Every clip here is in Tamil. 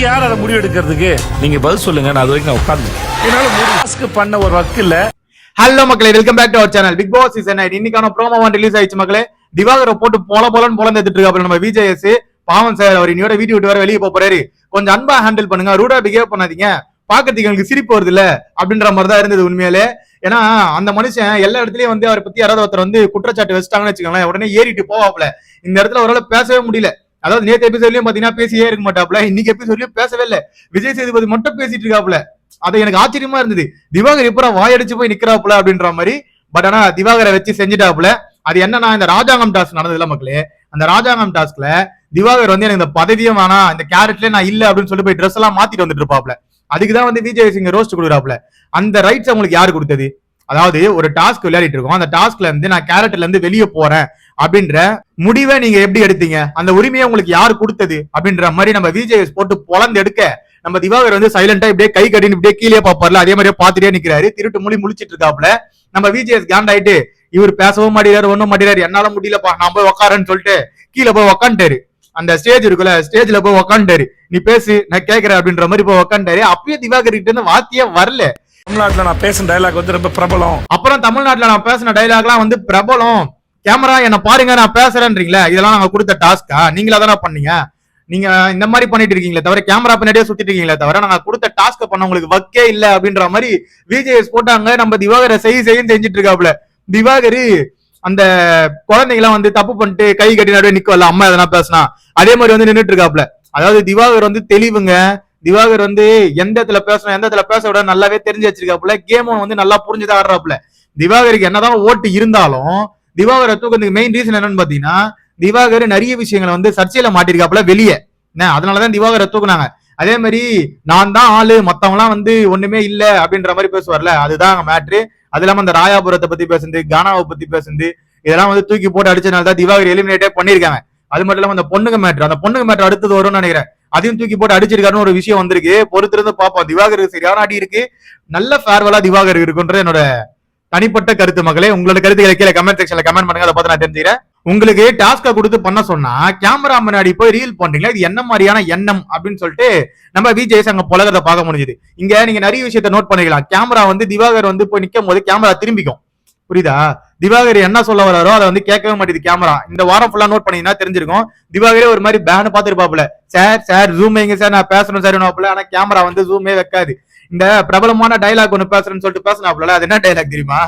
யார் அதை முடிவு எடுக்கிறதுக்கு நீங்க பதில் சொல்லுங்க. நான் அது வரைக்கும் நான் உட்காந்து என்னால பண்ண ஒரு ஒர்க் இல்ல. ஹலோ மக்களே, welcome back to our channel. Bigg Boss season 9 இன்னைக்கான ப்ரோமோ ரிலீஸ் ஆயிடுச்சு மக்களே. திவாகரை போட்டு போலன்னு எடுத்துட்டு இருக்காப்ல நம்ம விஜேஎஸ். பாவம் சார், அவர் இன்னொரு வீடியோ விட்டு வர வெளியே போறாரு. கொஞ்சம் அன்பா ஹேண்டில் பண்ணுங்க, ரூடா பிஹேவ் பண்ணாதீங்க. பாக்கிறதுக்கு எனக்கு சிரிப்பு வருது இல்ல அப்படின்ற மாதிரி தான் இருந்தது உண்மையிலே. ஏன்னா அந்த மனுஷன் எல்லா இடத்துலயும் வந்து அவரை பத்தி யாராவது ஒருத்தர் வந்து குற்றச்சாட்டு வச்சுட்டாங்கன்னு வச்சுக்கோங்களேன், உடனே ஏறிட்டு போவாப்ல. இந்த இடத்துல அவரால் பேசவே முடியல. அதாவது நேற்று எபிசோட்லயும் பாத்தீங்கன்னா பேசியே இருக்க மாட்டாப்ல, இன்னைக்கு எபிசோட்லயும் பேசவே இல்லை. விஜய் சேதுபதி மட்டும் பேசிட்டு இருக்காப்ல. அது எனக்கு ஆச்சரியமா இருந்தது. திவாகர் இப்ப வாயடிச்சு போய் நிக்கிறாப்புல அப்படின்ற மாதிரி. பட் ஆனா திவாகரை வச்சு செஞ்சுட்டாப்புல. அது என்னன்னா, இந்த ராஜாங்கம் டாஸ்க் நடந்ததுல மக்களே, அந்த ராஜாங்கம் டாஸ்க்ல திவாகர் வந்து எனக்கு இந்த பதவியும் வேணா, இந்த கேரட்ல நான் இல்ல அப்படின்னு சொல்லி போய் ட்ரெஸ் எல்லாம் மாத்திட்டு வந்துட்டு இருப்பாப்ல. அதுக்குதான் வந்து விஜய் சிங் ரோஸ்ட் கொடுக்குறாப்ல. அந்த ரைட்ஸ் அவங்களுக்கு யாரு கொடுத்தது? அதாவது ஒரு டாஸ்க் விளையாடிட்டு இருக்கோம், அந்த டாஸ்க்ல இருந்து நான் கேரட்ல இருந்து வெளியே போறேன் அப்படின்ற முடிவை நீங்க எப்படி எடுத்தீங்க? அந்த உரிமையை உங்களுக்கு யாரு கொடுத்தது அப்படின்ற மாதிரி நம்ம விஜய் போட்டு பொலந்து எடுக்க, நம்ம திவாகர் வந்து சைலண்டா இப்படியே கை கட்டின்னு இப்படியே கீழே பாப்பார்ல, அதே மாதிரியே பாத்துட்டே நிக்கிறாரு. திருட்டு மொழி முழிச்சிட்டு இருக்காப்ல. நம்ம விஜய் கேண்டாயிட்டு இவர் பேசவும் மாட்டேறாரு, ஒண்ணும் மாட்டேறாரு. என்னால முடியலப்பா, நான் போய் உக்காரன்னு சொல்லிட்டு கீழே போய் உக்காண்டாரு. அந்த ஸ்டேஜ் இருக்குல்ல, ஸ்டேஜ்ல போய் உக்காண்டாரு. நீ பேசு, நான் கேட்கிறேன் அப்படின்ற மாதிரி போய் உக்காண்டாரு. அப்பயே திவாகர் கிட்ட இருந்து வார்த்தையே வரல. தமிழ்நாட்டுல நான் பேசின டைலாக் வந்து ரொம்ப பிரபலம். அப்புறம் தமிழ்நாட்டுல நான் பேசின டைலாக் எல்லாம் வந்து பிரபலம். கேமரா என்ன பாருங்க, நான் பேசுறேன்றீங்களா? இதெல்லாம் நாங்க கொடுத்த டாஸ்கா? நீங்களா தானே பண்ணீங்க? நீங்க இந்த மாதிரி பண்ணிட்டு இருக்கீங்களே தவிர, கேமரா பின்னாடியே சுத்திட்டு இருக்கீங்களே தவிர, நாங்க கொடுத்த டாஸ்க் பண்ண உங்களுக்கு வக்கே இல்ல அப்படின்ற மாதிரி விஜேஎஸ் போட்டாங்க. நம்ம திவாகரை செய்யும் செஞ்சுட்டு இருக்காப்ல. திவாகர் அந்த குழந்தைங்களாம் வந்து தப்பு பண்ணிட்டு கை கட்டி நடுவே நிக்கல, அம்மா எதனா பேசினா அதே மாதிரி வந்து நின்றுட்டு இருக்காப்ல. அதாவது திவாகர் வந்து தெளிவுங்க. திவாகர் வந்து எந்த இடத்துல பேசணும், எந்த இடத்துல பேச விட நல்லாவே தெரிஞ்சு வச்சிருக்காப்புல. கேமும் வந்து நல்லா புரிஞ்சுதான் ஆடுறாப்புல. திவாகருக்கு என்னதான் ஓட்டு இருந்தாலும் திவாகரை தூக்கிறதுக்கு மெயின் ரீசன் என்னன்னு பாத்தீங்கன்னா, திவாகர் நிறைய விஷயங்களை வந்து சர்ச்சையில மாட்டிருக்காப்புல வெளியே. அதனாலதான் திவாகரை தூக்குனாங்க. அதே மாதிரி நான் தான் ஆளு, மத்தவங்க எல்லாம் வந்து ஒண்ணுமே இல்ல அப்படின்ற மாதிரி பேசுவார்ல, அதுதான் மேட்ரு. அது இல்லாம அந்த ராயாபுரத்தை பத்தி பேசுறது, கானாவை பத்தி பேசுறது, இதெல்லாம் வந்து தூக்கி போட்டு அடிச்சதுனாலதான் திவாகர் எலிமினேட்டே பண்ணிருக்காங்க. அது மட்டும் இல்லாம அந்த பொண்ணுங்க மேட்ரு, அந்த பொண்ணுங்க மேட்ரு அடுத்தது வரும்னு நினைக்கிறேன். அதையும் தூக்கி போட்டு அடிச்சிருக்காருன்னு ஒரு விஷயம் வந்திருக்கு. பொறுத்திருந்து பார்ப்போம். திவாகருக்கு சரியான அடி இருக்கு. நல்ல ஃபேர்வெலா திவாகர் இருக்குன்ற என்னோட தனிப்பட்ட கருத்து மக்களே. உங்களோட கருத்துக்களை கீழே கமெண்ட் செக்ஷன்ல கமெண்ட் பண்ணுங்க, அதை பார்த்து நான் தெரிஞ்சுக்கிறேன். உங்களுக்கு டாஸ்கா கொடுத்து பண்ண சொன்னா கேமரா முன்னாடி போய் ரீல் பண்றீங்களா? இது என்ன மாதிரியான எண்ணம் அப்படின்னு சொல்லிட்டு நம்ம விஜய் அங்க புலகத்தை பார்க்க முடியுது. இங்க நீங்க நிறைய விஷயத்த நோட் பண்ணிக்கலாம். கேமரா வந்து திவாகர் வந்து போய் நிக்கும் போது கேமரா திரும்பிக்கும், புரியுதா? திவாகர் என்ன சொல்ல வராரோ அதை வந்து கேட்கவே மாட்டேது கேமரா. இந்த வாரம் ஃபுல்லா நோட் பண்ணீங்கன்னா தெரிஞ்சிருக்கும். திவாகரே ஒரு மாதிரி பேனு பாத்துருப்பாப்புல. சார் ஜூம் வைங்க சார், நான் பேசணும் சார். ஆனா கேமரா வந்து ஜூமே வைக்காது. இந்த பிரபலமான டைலாக் ஒண்ணு பேசுறேன்னு சொல்லிட்டு பேசினாப்புல. அது என்ன டைலாக் தெரியுமா?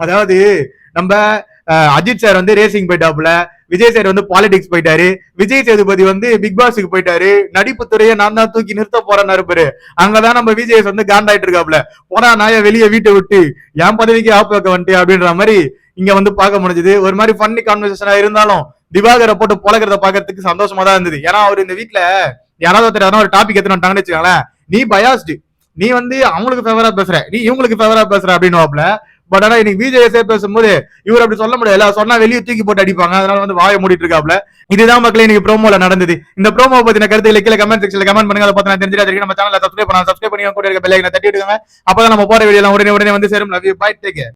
அதாவது நம்ம அஜித் சார் வந்து ரேசிங் போயிட்டாப்புல, விஜய் சார் வந்து பாலிடிக்ஸ் போயிட்டாரு, விஜய் சேதுபதி வந்து பிக் பாஸுக்கு போயிட்டாரு, நடிப்பு துறையை நான் தான் தூக்கி நிறுத்த போறேன்னு இருப்பாரு. அங்கதான் நம்ம விஜய் வந்து காண்டாயிட்டு இருக்காப்புல. போனா நாய வெளியே வீட்டை விட்டு என் பதவிக்கு ஆப் வைக்க வந்துட்டு அப்படின்ற மாதிரி இங்க வந்து பார்க்க முடிஞ்சது. ஒரு மாதிரி ஃபன்னி கான்வர்சேஷனா இருந்தாலும் திவாகரை போட்டு பொழக்கிறத பாக்குறதுக்கு சந்தோஷமா தான் இருந்தது. ஏன்னா அவர் இந்த வீட்டுல யாராவது ஒருத்தர் ஒரு டாபிக் எடுத்துன்னு வந்துட்டாங்கன்னு வச்சுக்கோங்களேன், நீ பயாஸ்டு, நீ வந்து அவங்களுக்கு ஃபேவரா பேசுற, நீ இவங்களுக்கு ஃபேவரா பேசுற அப்படின்னு. பட் ஆனா இன்னைக்கு விஜய் பேசும்போது இவர் அப்படி சொல்ல முடியல, சொன்னா வெளியே தூக்கி போட்டு அடிப்பாங்க. அதனால வந்து வாயை மூடிட்டு இருக்காப்ல. இதுதான் மக்களே இன்னைக்கு ப்ரோமோல நடந்தது. இந்த ப்ரோமோ பத்தின கருத்துக்களை கீழே கமெண்ட் செக்ஷன்ல கமெண்ட் பண்ணுங்க, அதை பார்த்து நான் தெரிஞ்சுட்டு நம்ம சேனலை சப்ஸ்கிரைப் பண்ணி கூட இருக்க பெல் ஐகானை தட்டி விடுங்க. அப்பதான் நம்ம போற வீடியோ உடனே வந்து சேரும். Love you, bye, take care.